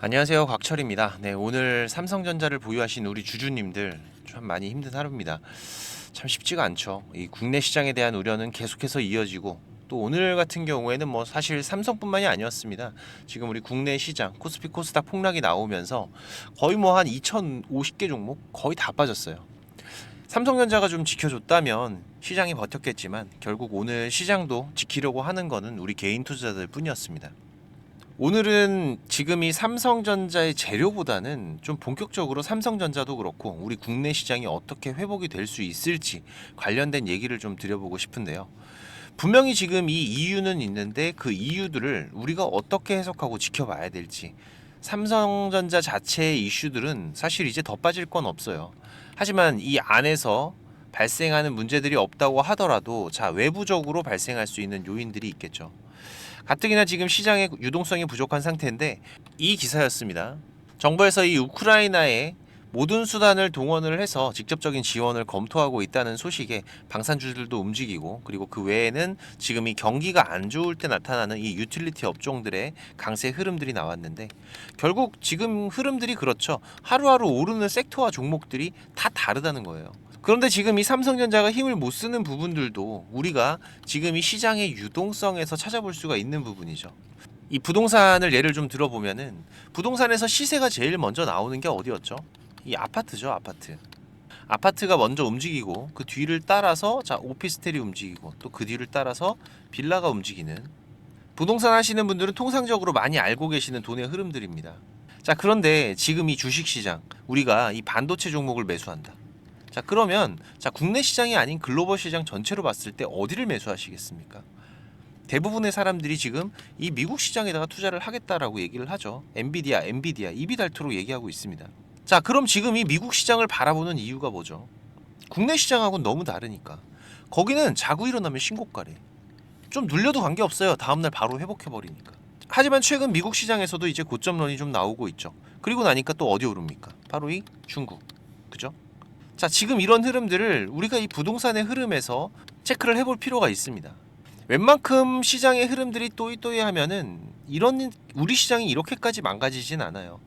안녕하세요, 곽철입니다. 네, 오늘 삼성전자를 보유하신 우리 주주님들 참 많이 힘든 하루입니다. 참 쉽지가 않죠. 이 국내 시장에 대한 우려는 계속해서 이어지고, 또 오늘 같은 경우에는 뭐 사실 삼성뿐만이 아니었습니다. 지금 우리 국내 시장 코스피 코스닥 폭락이 나오면서 거의 뭐 한 2,050개 종목 거의 다 빠졌어요. 삼성전자가 좀 지켜줬다면 시장이 버텼겠지만, 결국 오늘 시장도 지키려고 하는 거는 우리 개인 투자자들 뿐이었습니다. 오늘은 지금 이 삼성전자의 재료보다는 좀 본격적으로 삼성전자도 그렇고 우리 국내 시장이 어떻게 회복이 될 수 있을지 관련된 얘기를 좀 드려보고 싶은데요. 분명히 지금 이 이유는 있는데 그 이유들을 우리가 어떻게 해석하고 지켜봐야 될지, 삼성전자 자체의 이슈들은 사실 이제 더 빠질 건 없어요. 하지만 이 안에서 발생하는 문제들이 없다고 하더라도 외부적으로 발생할 수 있는 요인들이 있겠죠. 가뜩이나 지금 시장의 유동성이 부족한 상태인데, 이 기사였습니다. 정부에서 이 우크라이나에 모든 수단을 동원을 해서 직접적인 지원을 검토하고 있다는 소식에 방산주들도 움직이고, 그리고 그 외에는 지금 이 경기가 안 좋을 때 나타나는 이 유틸리티 업종들의 강세 흐름들이 나왔는데, 결국 지금 흐름들이 그렇죠. 하루하루 오르는 섹터와 종목들이 다 다르다는 거예요. 그런데 지금 이 삼성전자가 힘을 못 쓰는 부분들도 우리가 지금 이 시장의 유동성에서 찾아볼 수가 있는 부분이죠. 이 부동산을 예를 좀 들어보면은, 부동산에서 시세가 제일 먼저 나오는 게 어디였죠? 이 아파트죠, 아파트. 아파트가 먼저 움직이고 그 뒤를 따라서 오피스텔이 움직이고, 또 그 뒤를 따라서 빌라가 움직이는, 부동산 하시는 분들은 통상적으로 많이 알고 계시는 돈의 흐름들입니다. 그런데 지금 이 주식시장, 우리가 이 반도체 종목을 매수한다. 그러면 국내 시장이 아닌 글로벌 시장 전체로 봤을 때 어디를 매수하시겠습니까? 대부분의 사람들이 지금 이 미국 시장에다가 투자를 하겠다라고 얘기를 하죠. 엔비디아 입이 닳도록 얘기하고 있습니다. 그럼 지금 이 미국 시장을 바라보는 이유가 뭐죠? 국내 시장하고는 너무 다르니까. 거기는 자고 일어나면 신고가래. 좀 눌려도 관계없어요. 다음날 바로 회복해버리니까. 하지만 최근 미국 시장에서도 이제 고점론이 좀 나오고 있죠. 그리고 나니까 또 어디 오릅니까? 바로 이 중국. 그죠? 지금 이런 흐름들을 우리가 이 부동산의 흐름에서 체크를 해볼 필요가 있습니다. 웬만큼 시장의 흐름들이 또이또이 하면은 이런 우리 시장이 이렇게까지 망가지진 않아요.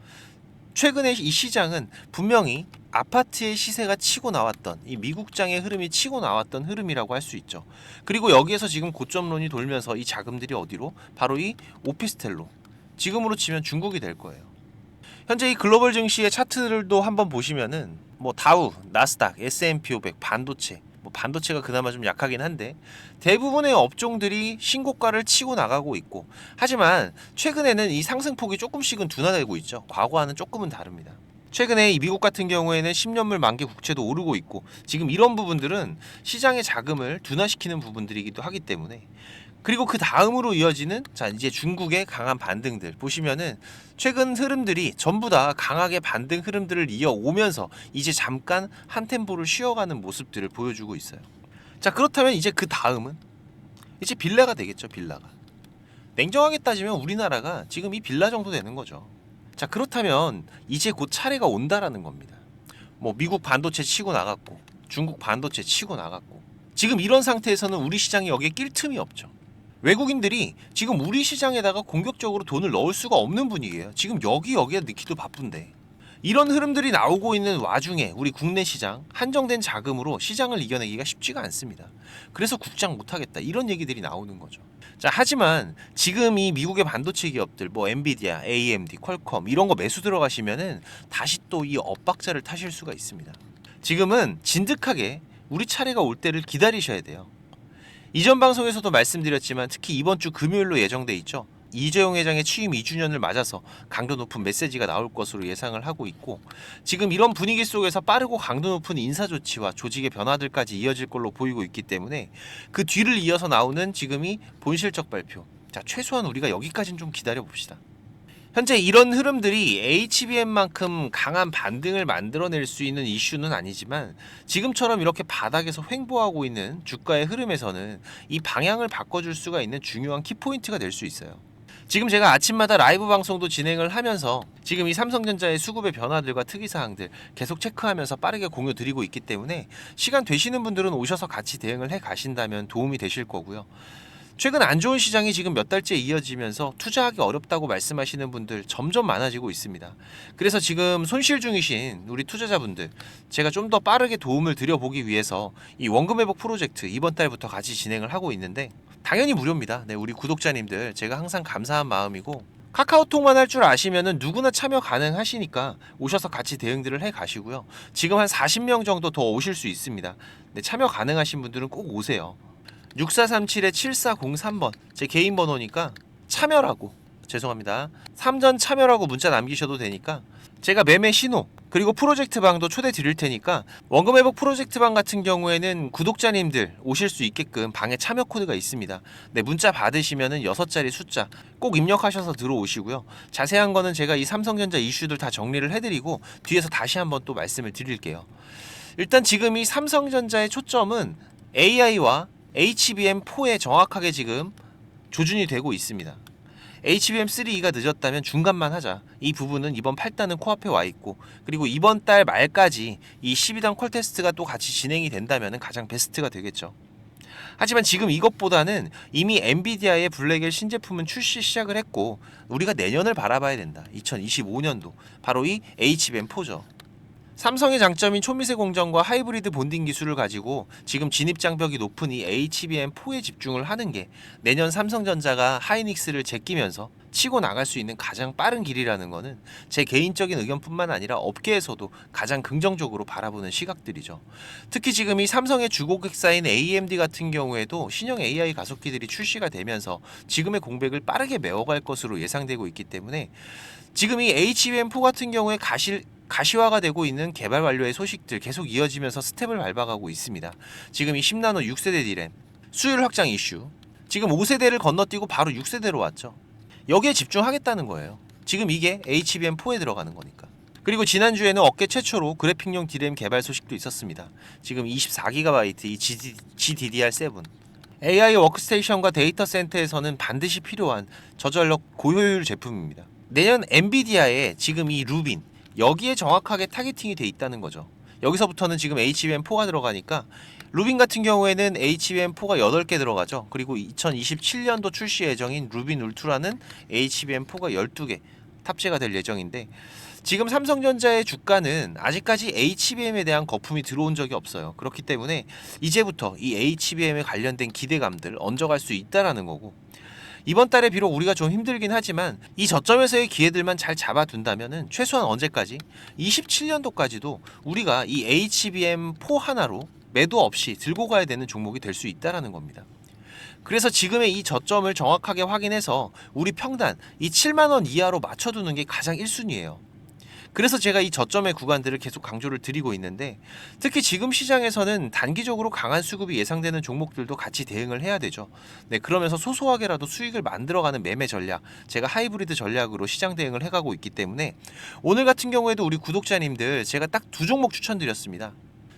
최근에 이 시장은 분명히 아파트의 시세가 치고 나왔던, 이 미국장의 흐름이 치고 나왔던 흐름이라고 할 수 있죠. 그리고 여기에서 지금 고점론이 돌면서 이 자금들이 어디로? 바로 이 오피스텔로, 지금으로 치면 중국이 될 거예요. 현재 이 글로벌 증시의 차트들도 한번 보시면은 뭐 다우, 나스닥, S&P 500, 반도체, 뭐 반도체가 그나마 좀 약하긴 한데 대부분의 업종들이 신고가를 치고 나가고 있고, 하지만 최근에는 이 상승폭이 조금씩은 둔화되고 있죠. 과거와는 조금은 다릅니다. 최근에 이 미국 같은 경우에는 10년물 만기 국채도 오르고 있고, 지금 이런 부분들은 시장의 자금을 둔화시키는 부분들이기도 하기 때문에, 그리고 그 다음으로 이어지는 이제 중국의 강한 반등들 보시면은 최근 흐름들이 전부 다 강하게 반등 흐름들을 이어오면서 이제 잠깐 한 템포를 쉬어가는 모습들을 보여주고 있어요. 그렇다면 이제 그 다음은 이제 빌라가 되겠죠. 빌라가. 냉정하게 따지면 우리나라가 지금 이 빌라 정도 되는 거죠. 그렇다면 이제 곧 차례가 온다라는 겁니다. 뭐 미국 반도체 치고 나갔고, 중국 반도체 치고 나갔고, 지금 이런 상태에서는 우리 시장이 여기에 낄 틈이 없죠. 외국인들이 지금 우리 시장에다가 공격적으로 돈을 넣을 수가 없는 분위기예요. 지금 여기에 넣기도 바쁜데. 이런 흐름들이 나오고 있는 와중에 우리 국내 시장 한정된 자금으로 시장을 이겨내기가 쉽지가 않습니다. 그래서 국장 못하겠다, 이런 얘기들이 나오는 거죠. 하지만 지금 이 미국의 반도체 기업들 뭐 엔비디아, AMD, 퀄컴 이런 거 매수 들어가시면은 다시 또 이 엇박자를 타실 수가 있습니다. 지금은 진득하게 우리 차례가 올 때를 기다리셔야 돼요. 이전 방송에서도 말씀드렸지만 특히 이번 주 금요일로 예정돼 있죠. 이재용 회장의 취임 2주년을 맞아서 강도 높은 메시지가 나올 것으로 예상을 하고 있고, 지금 이런 분위기 속에서 빠르고 강도 높은 인사 조치와 조직의 변화들까지 이어질 걸로 보이고 있기 때문에 그 뒤를 이어서 나오는 지금이 본실적 발표. 최소한 우리가 여기까지는 좀 기다려 봅시다. 현재 이런 흐름들이 HBM만큼 강한 반등을 만들어낼 수 있는 이슈는 아니지만, 지금처럼 이렇게 바닥에서 횡보하고 있는 주가의 흐름에서는 이 방향을 바꿔줄 수가 있는 중요한 키포인트가 될 수 있어요. 지금 제가 아침마다 라이브 방송도 진행을 하면서 지금 이 삼성전자의 수급의 변화들과 특이사항들 계속 체크하면서 빠르게 공유 드리고 있기 때문에, 시간 되시는 분들은 오셔서 같이 대응을 해 가신다면 도움이 되실 거고요. 최근 안 좋은 시장이 지금 몇 달째 이어지면서 투자하기 어렵다고 말씀하시는 분들 점점 많아지고 있습니다. 그래서 지금 손실 중이신 우리 투자자분들, 제가 좀 더 빠르게 도움을 드려보기 위해서 이 원금 회복 프로젝트 이번 달부터 같이 진행을 하고 있는데, 당연히 무료입니다. 네, 우리 구독자님들 제가 항상 감사한 마음이고, 카카오톡만 할 줄 아시면은 누구나 참여 가능하시니까 오셔서 같이 대응들을 해 가시고요. 지금 한 40명 정도 더 오실 수 있습니다. 네, 참여 가능하신 분들은 꼭 오세요. 6437-7403번 제 개인 번호니까 참여라고, 죄송합니다, 3전 참여라고 문자 남기셔도 되니까 제가 매매 신호 그리고 프로젝트 방도 초대 드릴 테니까, 원금 회복 프로젝트 방 같은 경우에는 구독자님들 오실 수 있게끔 방에 참여 코드가 있습니다. 네, 문자 받으시면은 6자리 숫자 꼭 입력하셔서 들어오시고요. 자세한 거는 제가 이 삼성전자 이슈들 다 정리를 해드리고 뒤에서 다시 한번 또 말씀을 드릴게요. 일단 지금 이 삼성전자의 초점은 AI와 HBM4에 정확하게 지금 조준이 되고 있습니다. HBM3E가 늦었다면 중간만 하자. 이 부분은 이번 8단은 코앞에 와 있고, 그리고 이번 달 말까지 이 12단 콜 테스트가 또 같이 진행이 된다면 가장 베스트가 되겠죠. 하지만 지금 이것보다는 이미 엔비디아의 블랙엘 신제품은 출시 시작을 했고, 우리가 내년을 바라봐야 된다. 2025년도 바로 이 HBM4죠. 삼성의 장점인 초미세 공정과 하이브리드 본딩 기술을 가지고 지금 진입 장벽이 높은 이 HBM4에 집중을 하는 게 내년 삼성전자가 하이닉스를 제끼면서 치고 나갈 수 있는 가장 빠른 길이라는 거는 제 개인적인 의견뿐만 아니라 업계에서도 가장 긍정적으로 바라보는 시각들이죠. 특히 지금 이 삼성의 주고객사인 AMD 같은 경우에도 신형 AI 가속기들이 출시가 되면서 지금의 공백을 빠르게 메워갈 것으로 예상되고 있기 때문에 지금 이 HBM4 같은 경우에 가시화가 되고 있는 개발 완료의 소식들 계속 이어지면서 스텝을 밟아가고 있습니다. 지금 이 10나노 6세대 디램 수율 확장 이슈, 지금 5세대를 건너뛰고 바로 6세대로 왔죠. 여기에 집중하겠다는 거예요. 지금 이게 HBM4에 들어가는 거니까. 그리고 지난주에는 업계 최초로 그래픽용 디램 개발 소식도 있었습니다. 지금 24GB 이 GDDR7 AI 워크스테이션과 데이터 센터에서는 반드시 필요한 저전력 고효율 제품입니다. 내년 엔비디아의 지금 이 루빈, 여기에 정확하게 타겟팅이 돼 있다는 거죠. 여기서부터는 지금 HBM4가 들어가니까 루빈 같은 경우에는 HBM4가 8개 들어가죠. 그리고 2027년도 출시 예정인 루빈 울트라는 HBM4가 12개 탑재가 될 예정인데, 지금 삼성전자의 주가는 아직까지 HBM에 대한 거품이 들어온 적이 없어요. 그렇기 때문에 이제부터 이 HBM에 관련된 기대감들 얹어갈 수 있다라는 거고, 이번 달에 비록 우리가 좀 힘들긴 하지만 이 저점에서의 기회들만 잘 잡아둔다면은 최소한 언제까지? 27년도까지도 우리가 이 HBM4 하나로 매도 없이 들고 가야 되는 종목이 될 수 있다라는 겁니다. 그래서 지금의 이 저점을 정확하게 확인해서 우리 평단 이 7만원 이하로 맞춰두는 게 가장 1순위예요. 그래서 제가 이 저점의 구간들을 계속 강조를 드리고 있는데, 특히 지금 시장에서는 단기적으로 강한 수급이 예상되는 종목들도 같이 대응을 해야 되죠. 네, 그러면서 소소하게라도 수익을 만들어가는 매매 전략, 제가 하이브리드 전략으로 시장 대응을 해가고 있기 때문에 오늘 같은 경우에도 우리 구독자님들 제가 딱 두 종목 추천드렸습니다.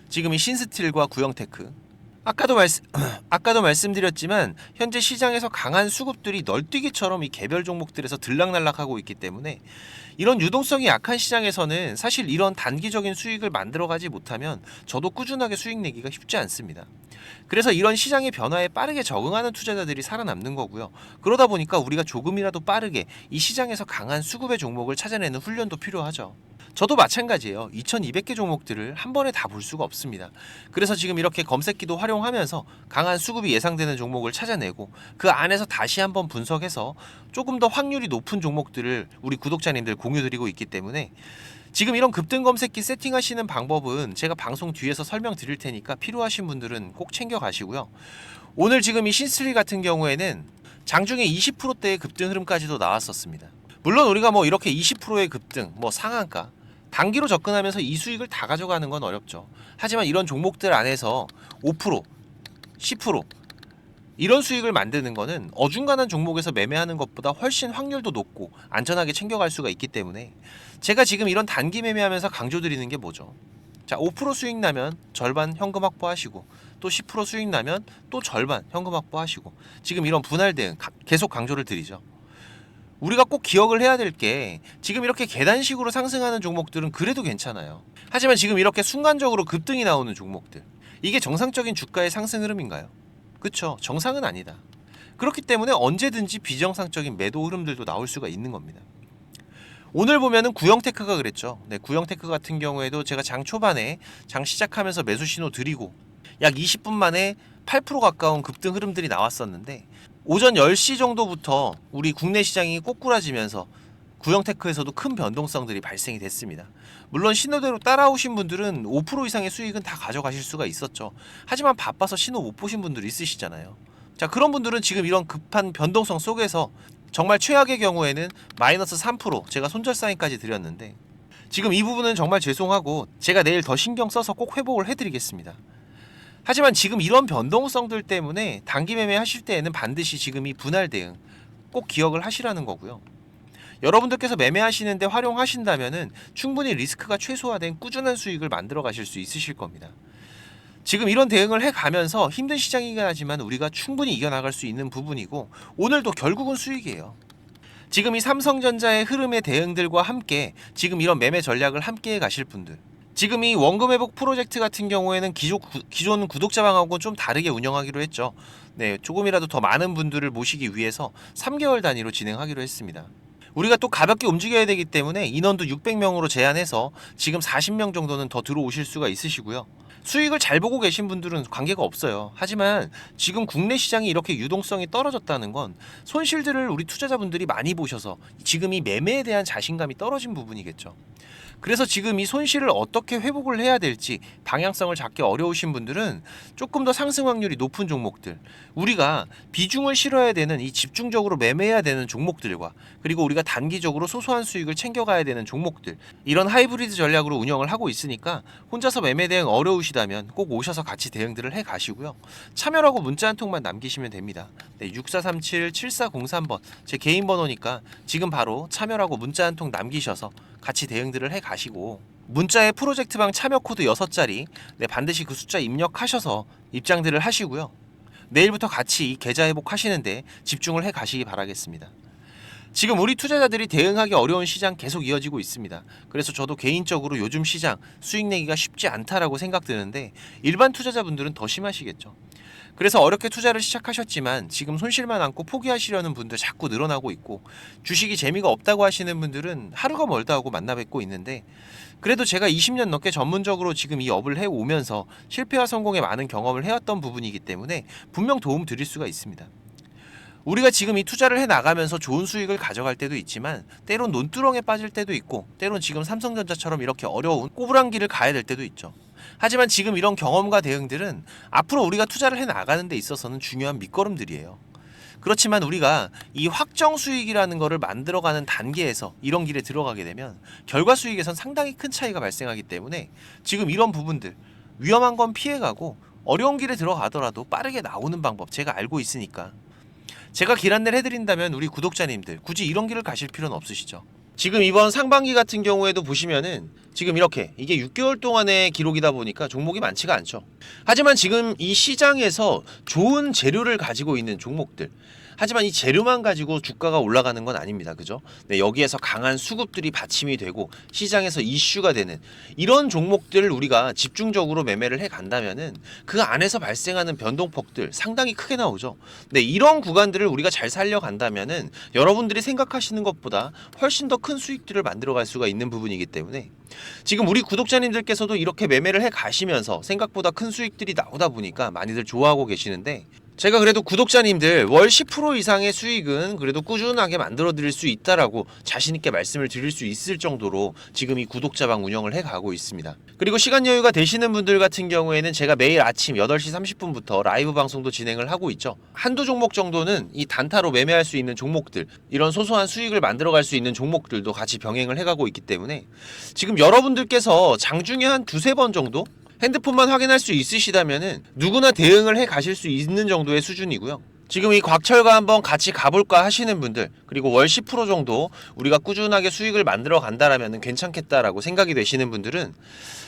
지금 이 신스틸과 구형테크. 아까도 말씀드렸지만 현재 시장에서 강한 수급들이 널뛰기처럼 이 개별 종목들에서 들락날락하고 있기 때문에 이런 유동성이 약한 시장에서는 사실 이런 단기적인 수익을 만들어가지 못하면 저도 꾸준하게 수익 내기가 쉽지 않습니다. 그래서 이런 시장의 변화에 빠르게 적응하는 투자자들이 살아남는 거고요. 그러다 보니까 우리가 조금이라도 빠르게 이 시장에서 강한 수급의 종목을 찾아내는 훈련도 필요하죠. 저도 마찬가지예요. 2200개 종목들을 한 번에 다 볼 수가 없습니다. 그래서 지금 이렇게 검색기도 활용하면서 강한 수급이 예상되는 종목을 찾아내고 그 안에서 다시 한번 분석해서 조금 더 확률이 높은 종목들을 우리 구독자님들 공유드리고 있기 때문에 지금 이런 급등 검색기 세팅하시는 방법은 제가 방송 뒤에서 설명드릴 테니까 필요하신 분들은 꼭 챙겨가시고요. 오늘 지금 이 신스리 같은 경우에는 장중에 20%대의 급등 흐름까지도 나왔었습니다. 물론 우리가 뭐 이렇게 20%의 급등, 뭐 상한가, 단기로 접근하면서 이 수익을 다 가져가는 건 어렵죠. 하지만 이런 종목들 안에서 5%, 10% 이런 수익을 만드는 거는 어중간한 종목에서 매매하는 것보다 훨씬 확률도 높고 안전하게 챙겨갈 수가 있기 때문에 제가 지금 이런 단기 매매하면서 강조드리는 게 뭐죠? 자, 5% 수익 나면 절반 현금 확보하시고 또 10% 수익 나면 또 절반 현금 확보하시고, 지금 이런 분할 대응 계속 강조를 드리죠. 우리가 꼭 기억을 해야 될 게 지금 이렇게 계단식으로 상승하는 종목들은 그래도 괜찮아요. 하지만 지금 이렇게 순간적으로 급등이 나오는 종목들, 이게 정상적인 주가의 상승 흐름인가요? 그쵸, 정상은 아니다. 그렇기 때문에 언제든지 비정상적인 매도 흐름들도 나올 수가 있는 겁니다. 오늘 보면은 구형테크가 그랬죠. 네, 구형테크 같은 경우에도 제가 장 초반에 장 시작하면서 매수 신호 드리고 약 20분 만에 8% 가까운 급등 흐름들이 나왔었는데 오전 10시 정도부터 우리 국내 시장이 꼬꾸라지면서 구형테크에서도 큰 변동성들이 발생이 됐습니다. 물론 신호대로 따라오신 분들은 5% 이상의 수익은 다 가져가실 수가 있었죠. 하지만 바빠서 신호 못 보신 분들 있으시잖아요. 자, 그런 분들은 지금 이런 급한 변동성 속에서 정말 최악의 경우에는 마이너스 3% 제가 손절 사인까지 드렸는데 지금 이 부분은 정말 죄송하고 제가 내일 더 신경 써서 꼭 회복을 해드리겠습니다. 하지만 지금 이런 변동성들 때문에 단기 매매 하실 때에는 반드시 지금 이 분할 대응 꼭 기억을 하시라는 거고요. 여러분들께서 매매하시는데 활용하신다면은 충분히 리스크가 최소화된 꾸준한 수익을 만들어 가실 수 있으실 겁니다. 지금 이런 대응을 해가면서 힘든 시장이긴 하지만 우리가 충분히 이겨나갈 수 있는 부분이고 오늘도 결국은 수익이에요. 지금 이 삼성전자의 흐름의 대응들과 함께 지금 이런 매매 전략을 함께 가실 분들, 지금 이 원금 회복 프로젝트 같은 경우에는 기존 구독자방하고는 좀 다르게 운영하기로 했죠. 네, 조금이라도 더 많은 분들을 모시기 위해서 3개월 단위로 진행하기로 했습니다. 우리가 또 가볍게 움직여야 되기 때문에 인원도 600명으로 제한해서 지금 40명 정도는 더 들어오실 수가 있으시고요. 수익을 잘 보고 계신 분들은 관계가 없어요. 하지만 지금 국내 시장이 이렇게 유동성이 떨어졌다는 건 손실들을 우리 투자자분들이 많이 보셔서 지금 이 매매에 대한 자신감이 떨어진 부분이겠죠. 그래서 지금 이 손실을 어떻게 회복을 해야 될지 방향성을 잡기 어려우신 분들은 조금 더 상승 확률이 높은 종목들, 우리가 비중을 실어야 되는 이 집중적으로 매매해야 되는 종목들과 그리고 우리가 단기적으로 소소한 수익을 챙겨가야 되는 종목들, 이런 하이브리드 전략으로 운영을 하고 있으니까 혼자서 매매 대응 어려우시다면 꼭 오셔서 같이 대응들을 해 가시고요. 참여라고 문자 한 통만 남기시면 됩니다. 네, 6437-7403번 제 개인 번호니까 지금 바로 참여라고 문자 한 통 남기셔서 같이 대응들을 해 가시고 문자에 프로젝트방 참여 코드 6자리 반드시 그 숫자 입력하셔서 입장들을 하시고요. 내일부터 같이 이 계좌 회복하시는데 집중을 해 가시기 바라겠습니다. 지금 우리 투자자들이 대응하기 어려운 시장 계속 이어지고 있습니다. 그래서 저도 개인적으로 요즘 시장 수익 내기가 쉽지 않다라고 생각드는데 일반 투자자분들은 더 심하시겠죠. 그래서 어렵게 투자를 시작하셨지만 지금 손실만 안고 포기하시려는 분들 자꾸 늘어나고 있고 주식이 재미가 없다고 하시는 분들은 하루가 멀다 하고 만나 뵙고 있는데 그래도 제가 20년 넘게 전문적으로 지금 이 업을 해오면서 실패와 성공에 많은 경험을 해왔던 부분이기 때문에 분명 도움 드릴 수가 있습니다. 우리가 지금 이 투자를 해나가면서 좋은 수익을 가져갈 때도 있지만 때론 논두렁에 빠질 때도 있고 때론 지금 삼성전자처럼 이렇게 어려운 꼬부랑 길을 가야 될 때도 있죠. 하지만 지금 이런 경험과 대응들은 앞으로 우리가 투자를 해나가는 데 있어서는 중요한 밑거름들이에요. 그렇지만 우리가 이 확정 수익이라는 거를 만들어가는 단계에서 이런 길에 들어가게 되면 결과 수익에선 상당히 큰 차이가 발생하기 때문에 지금 이런 부분들 위험한 건 피해가고 어려운 길에 들어가더라도 빠르게 나오는 방법 제가 알고 있으니까 제가 길 안내를 해드린다면 우리 구독자님들 굳이 이런 길을 가실 필요는 없으시죠. 지금 이번 상반기 같은 경우에도 보시면은 지금 이렇게 이게 6개월 동안의 기록이다 보니까 종목이 많지가 않죠. 하지만 지금 이 시장에서 좋은 재료를 가지고 있는 종목들, 하지만 이 재료만 가지고 주가가 올라가는 건 아닙니다. 그죠? 네, 여기에서 강한 수급들이 받침이 되고 시장에서 이슈가 되는 이런 종목들을 우리가 집중적으로 매매를 해 간다면은 그 안에서 발생하는 변동폭들 상당히 크게 나오죠. 네, 이런 구간들을 우리가 잘 살려간다면은 여러분들이 생각하시는 것보다 훨씬 더 큰 수익들을 만들어갈 수가 있는 부분이기 때문에 지금 우리 구독자님들께서도 이렇게 매매를 해 가시면서 생각보다 큰 수익들이 나오다 보니까 많이들 좋아하고 계시는데 제가 그래도 구독자님들 월 10% 이상의 수익은 그래도 꾸준하게 만들어 드릴 수 있다라고 자신있게 말씀을 드릴 수 있을 정도로 지금 이 구독자방 운영을 해가고 있습니다. 그리고 시간 여유가 되시는 분들 같은 경우에는 제가 매일 아침 8시 30분부터 라이브 방송도 진행을 하고 있죠. 한두 종목 정도는 이 단타로 매매할 수 있는 종목들, 이런 소소한 수익을 만들어 갈 수 있는 종목들도 같이 병행을 해가고 있기 때문에 지금 여러분들께서 장중에 한 두세 번 정도 핸드폰만 확인할 수 있으시다면은 누구나 대응을 해 가실 수 있는 정도의 수준이고요. 지금 이 곽철과 한번 같이 가볼까 하시는 분들, 그리고 월 10% 정도 우리가 꾸준하게 수익을 만들어 간다라면 괜찮겠다라고 생각이 되시는 분들은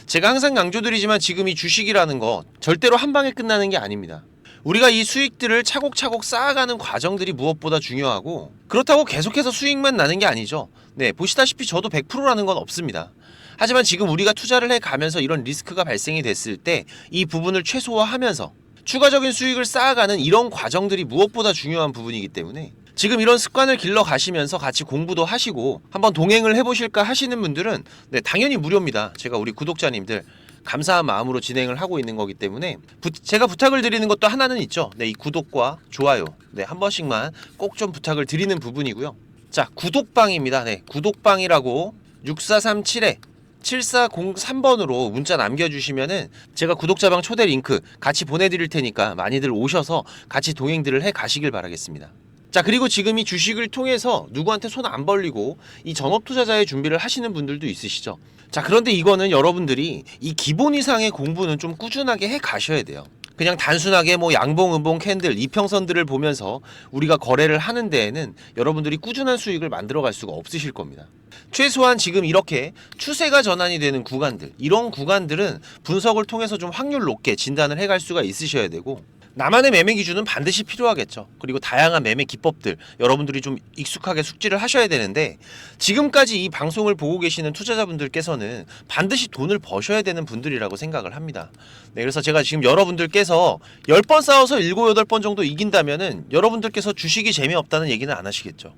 제가 항상 강조드리지만 지금 이 주식이라는 거 절대로 한 방에 끝나는 게 아닙니다. 우리가 이 수익들을 차곡차곡 쌓아가는 과정들이 무엇보다 중요하고 그렇다고 계속해서 수익만 나는 게 아니죠. 네, 보시다시피 저도 100%라는 건 없습니다. 하지만 지금 우리가 투자를 해가면서 이런 리스크가 발생이 됐을 때 이 부분을 최소화하면서 추가적인 수익을 쌓아가는 이런 과정들이 무엇보다 중요한 부분이기 때문에 지금 이런 습관을 길러 가시면서 같이 공부도 하시고 한번 동행을 해보실까 하시는 분들은 네, 당연히 무료입니다. 제가 우리 구독자님들 감사한 마음으로 진행을 하고 있는 거기 때문에 제가 부탁을 드리는 것도 하나는 있죠. 네, 이 구독과 좋아요 네, 한 번씩만 꼭 좀 부탁을 드리는 부분이고요. 자, 구독방입니다. 네, 구독방이라고 6437-7403번으로 문자 남겨주시면은 제가 구독자방 초대 링크 같이 보내드릴 테니까 많이들 오셔서 같이 동행들을 해 가시길 바라겠습니다. 자, 그리고 지금 이 주식을 통해서 누구한테 손 안 벌리고 이 전업 투자자의 준비를 하시는 분들도 있으시죠. 자, 그런데 이거는 여러분들이 이 기본 이상의 공부는 좀 꾸준하게 해 가셔야 돼요. 그냥 단순하게 뭐 양봉, 음봉, 캔들, 이평선들을 보면서 우리가 거래를 하는 데에는 여러분들이 꾸준한 수익을 만들어 갈 수가 없으실 겁니다. 최소한 지금 이렇게 추세가 전환이 되는 구간들, 이런 구간들은 분석을 통해서 좀 확률 높게 진단을 해갈 수가 있으셔야 되고, 나만의 매매 기준은 반드시 필요하겠죠. 그리고 다양한 매매 기법들 여러분들이 좀 익숙하게 숙지를 하셔야 되는데, 지금까지 이 방송을 보고 계시는 투자자분들께서는 반드시 돈을 버셔야 되는 분들이라고 생각을 합니다. 네, 그래서 제가 지금 여러분들께서 10번 싸워서 7, 8번 정도 이긴다면은 여러분들께서 주식이 재미없다는 얘기는 안 하시겠죠.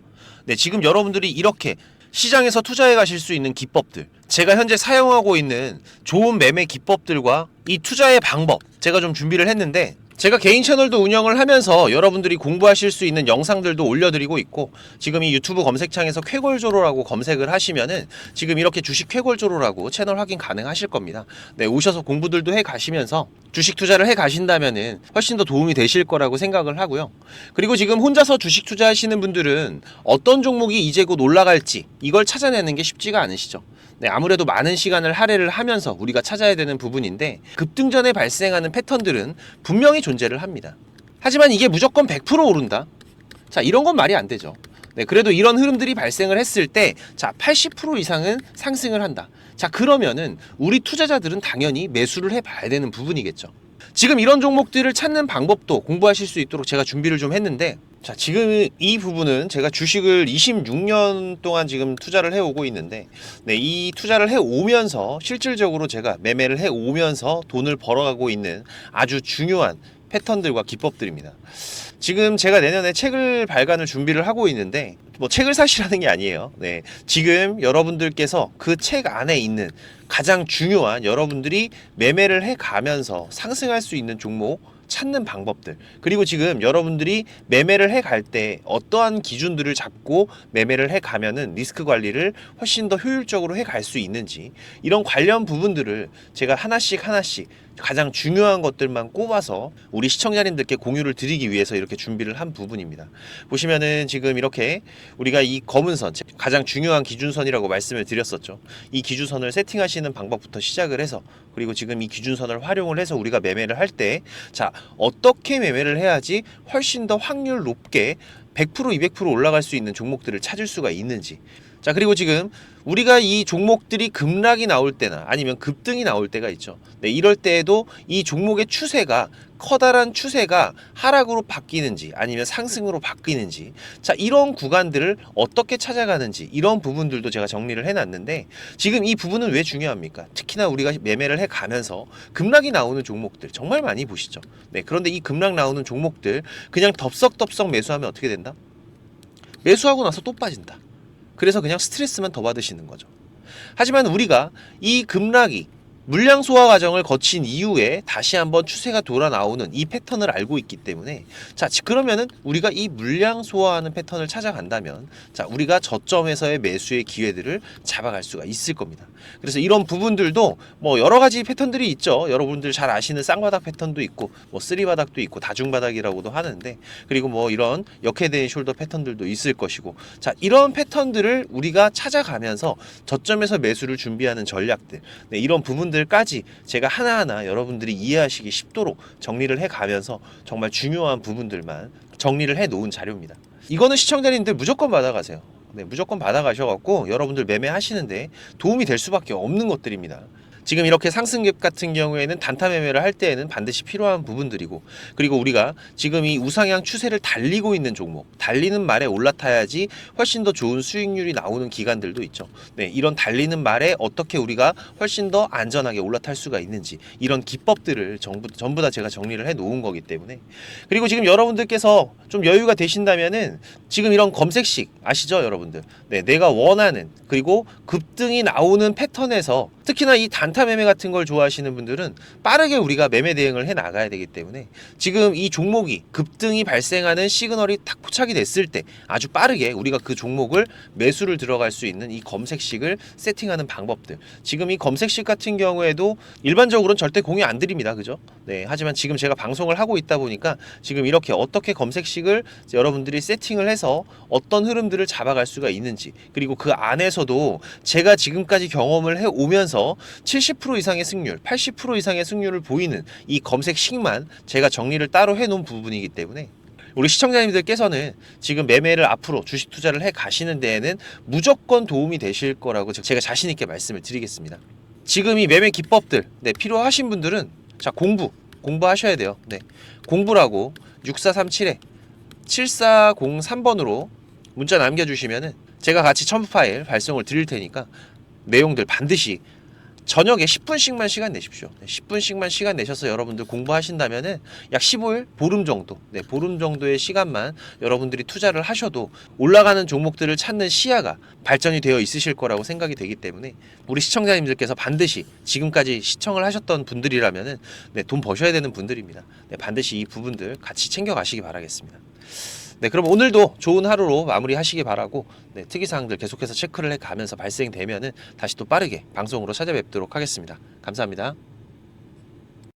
네, 지금 여러분들이 이렇게 시장에서 투자해 가실 수 있는 기법들, 제가 현재 사용하고 있는 좋은 매매 기법들과 이 투자의 방법 제가 좀 준비를 했는데, 제가 개인 채널도 운영을 하면서 여러분들이 공부하실 수 있는 영상들도 올려드리고 있고, 지금 이 유튜브 검색창에서 쾌골조로라고 검색을 하시면은 지금 이렇게 주식 쾌골조로라고 채널 확인 가능하실 겁니다. 네, 오셔서 공부들도 해 가시면서 주식 투자를 해 가신다면은 훨씬 더 도움이 되실 거라고 생각을 하고요. 그리고 지금 혼자서 주식 투자하시는 분들은 어떤 종목이 이제 곧 올라갈지 이걸 찾아내는 게 쉽지가 않으시죠. 네, 아무래도 많은 시간을 할애를 하면서 우리가 찾아야 되는 부분인데, 급등전에 발생하는 패턴들은 분명히 존재를 합니다. 하지만 이게 무조건 100% 오른다? 자, 이런 건 말이 안 되죠. 네, 그래도 이런 흐름들이 발생을 했을 때, 자, 80% 이상은 상승을 한다. 자, 그러면은 우리 투자자들은 당연히 매수를 해봐야 되는 부분이겠죠. 지금 이런 종목들을 찾는 방법도 공부하실 수 있도록 제가 준비를 좀 했는데, 자, 지금 이 부분은 제가 주식을 26년 동안 지금 투자를 해오고 있는데, 네, 이 투자를 해오면서 실질적으로 제가 매매를 해오면서 돈을 벌어가고 있는 아주 중요한 패턴들과 기법들입니다. 지금 제가 내년에 책을 발간을 준비를 하고 있는데, 뭐 책을 사시라는 게 아니에요. 네, 지금 여러분들께서 그 책 안에 있는 가장 중요한 여러분들이 매매를 해가면서 상승할 수 있는 종목 찾는 방법들, 그리고 지금 여러분들이 매매를 해갈 때 어떠한 기준들을 잡고 매매를 해가면은 리스크 관리를 훨씬 더 효율적으로 해갈 수 있는지, 이런 관련 부분들을 제가 하나씩 가장 중요한 것들만 꼽아서 우리 시청자님들께 공유를 드리기 위해서 이렇게 준비를 한 부분입니다. 보시면은 지금 이렇게 우리가 이 검은 선, 가장 중요한 기준선이라고 말씀을 드렸었죠. 이 기준선을 세팅하시는 방법부터 시작을 해서, 그리고 지금 이 기준선을 활용을 해서 우리가 매매를 할 때, 자, 어떻게 매매를 해야지 훨씬 더 확률 높게 100%, 200% 올라갈 수 있는 종목들을 찾을 수가 있는지. 자, 그리고 지금 우리가 이 종목들이 급락이 나올 때나 아니면 급등이 나올 때가 있죠. 네, 이럴 때에도 이 종목의 추세가, 커다란 추세가 하락으로 바뀌는지 아니면 상승으로 바뀌는지, 자, 이런 구간들을 어떻게 찾아가는지, 이런 부분들도 제가 정리를 해놨는데, 지금 이 부분은 왜 중요합니까? 특히나 우리가 매매를 해가면서 급락이 나오는 종목들 정말 많이 보시죠. 네, 그런데 이 급락 나오는 종목들 그냥 덥석덥석 매수하면 어떻게 된다? 매수하고 나서 또 빠진다. 그래서 그냥 스트레스만 더 받으시는 거죠. 하지만 우리가 이 급락이 물량 소화 과정을 거친 이후에 다시 한번 추세가 돌아 나오는 이 패턴을 알고 있기 때문에, 자, 그러면은 우리가 이 물량 소화하는 패턴을 찾아간다면, 자, 우리가 저점에서의 매수의 기회들을 잡아갈 수가 있을 겁니다. 그래서 이런 부분들도 뭐 여러 가지 패턴들이 있죠. 여러분들 잘 아시는 쌍바닥 패턴도 있고, 뭐 쓰리바닥도 있고, 다중바닥이라고도 하는데, 그리고 뭐 이런 역헤드앤 숄더 패턴들도 있을 것이고, 자, 이런 패턴들을 우리가 찾아가면서 저점에서 매수를 준비하는 전략들, 네, 이런 부분들까지 제가 하나하나 여러분들이 이해하시기 쉽도록 정리를 해가면서 정말 중요한 부분들만 정리를 해 놓은 자료입니다. 이거는 시청자님들 무조건 받아가세요. 네, 무조건 받아가셔갖고 여러분들 매매하시는데 도움이 될 수밖에 없는 것들입니다. 지금 이렇게 상승갭 같은 경우에는 단타 매매를 할 때에는 반드시 필요한 부분들이고, 그리고 우리가 지금 이 우상향 추세를 달리고 있는 종목, 달리는 말에 올라타야지 훨씬 더 좋은 수익률이 나오는 기간들도 있죠. 네, 이런 달리는 말에 어떻게 우리가 훨씬 더 안전하게 올라탈 수가 있는지, 이런 기법들을 전부 다 제가 정리를 해 놓은 거기 때문에. 그리고 지금 여러분들께서 좀 여유가 되신다면은 지금 이런 검색식 아시죠, 여러분들? 네, 내가 원하는, 그리고 급등이 나오는 패턴에서, 특히나 이 단타 매매 같은 걸 좋아하시는 분들은 빠르게 우리가 매매 대응을 해 나가야 되기 때문에, 지금 이 종목이 급등이 발생하는 시그널이 딱 포착이 됐을 때 아주 빠르게 우리가 그 종목을 매수를 들어갈 수 있는 이 검색식을 세팅하는 방법들, 지금 이 검색식 같은 경우에도 일반적으로는 절대 공유 안 드립니다, 그죠? 네, 하지만 지금 제가 방송을 하고 있다 보니까 지금 이렇게 어떻게 검색식을 여러분들이 세팅을 해서 어떤 흐름들을 잡아갈 수가 있는지, 그리고 그 안에서도 제가 지금까지 경험을 해 오면서 70% 이상의 승률, 80% 이상의 승률을 보이는 이 검색식만 제가 정리를 따로 해 놓은 부분이기 때문에, 우리 시청자님들께서는 지금 매매를 앞으로 주식 투자를 해 가시는 데에는 무조건 도움이 되실 거라고 제가 자신 있게 말씀을 드리겠습니다. 지금 이 매매 기법들, 네, 필요하신 분들은 자, 공부하셔야 돼요. 네, 공부라고 6437에 7403번으로 문자 남겨주시면은 제가 같이 첨부 파일 발송을 드릴 테니까 내용들 반드시 저녁에 10분씩만 시간 내십시오. 10분씩만 시간 내셔서 여러분들 공부하신다면은 약 15일, 보름 정도, 네, 보름 정도의 시간만 여러분들이 투자를 하셔도 올라가는 종목들을 찾는 시야가 발전이 되어 있으실 거라고 생각이 되기 때문에, 우리 시청자님들께서 반드시 지금까지 시청을 하셨던 분들이라면은, 네, 돈 버셔야 되는 분들입니다. 네, 반드시 이 부분들 같이 챙겨가시기 바라겠습니다. 네, 그럼 오늘도 좋은 하루로 마무리하시기 바라고, 네, 특이사항들 계속해서 체크를 해가면서 발생되면은 다시 또 빠르게 방송으로 찾아뵙도록 하겠습니다. 감사합니다.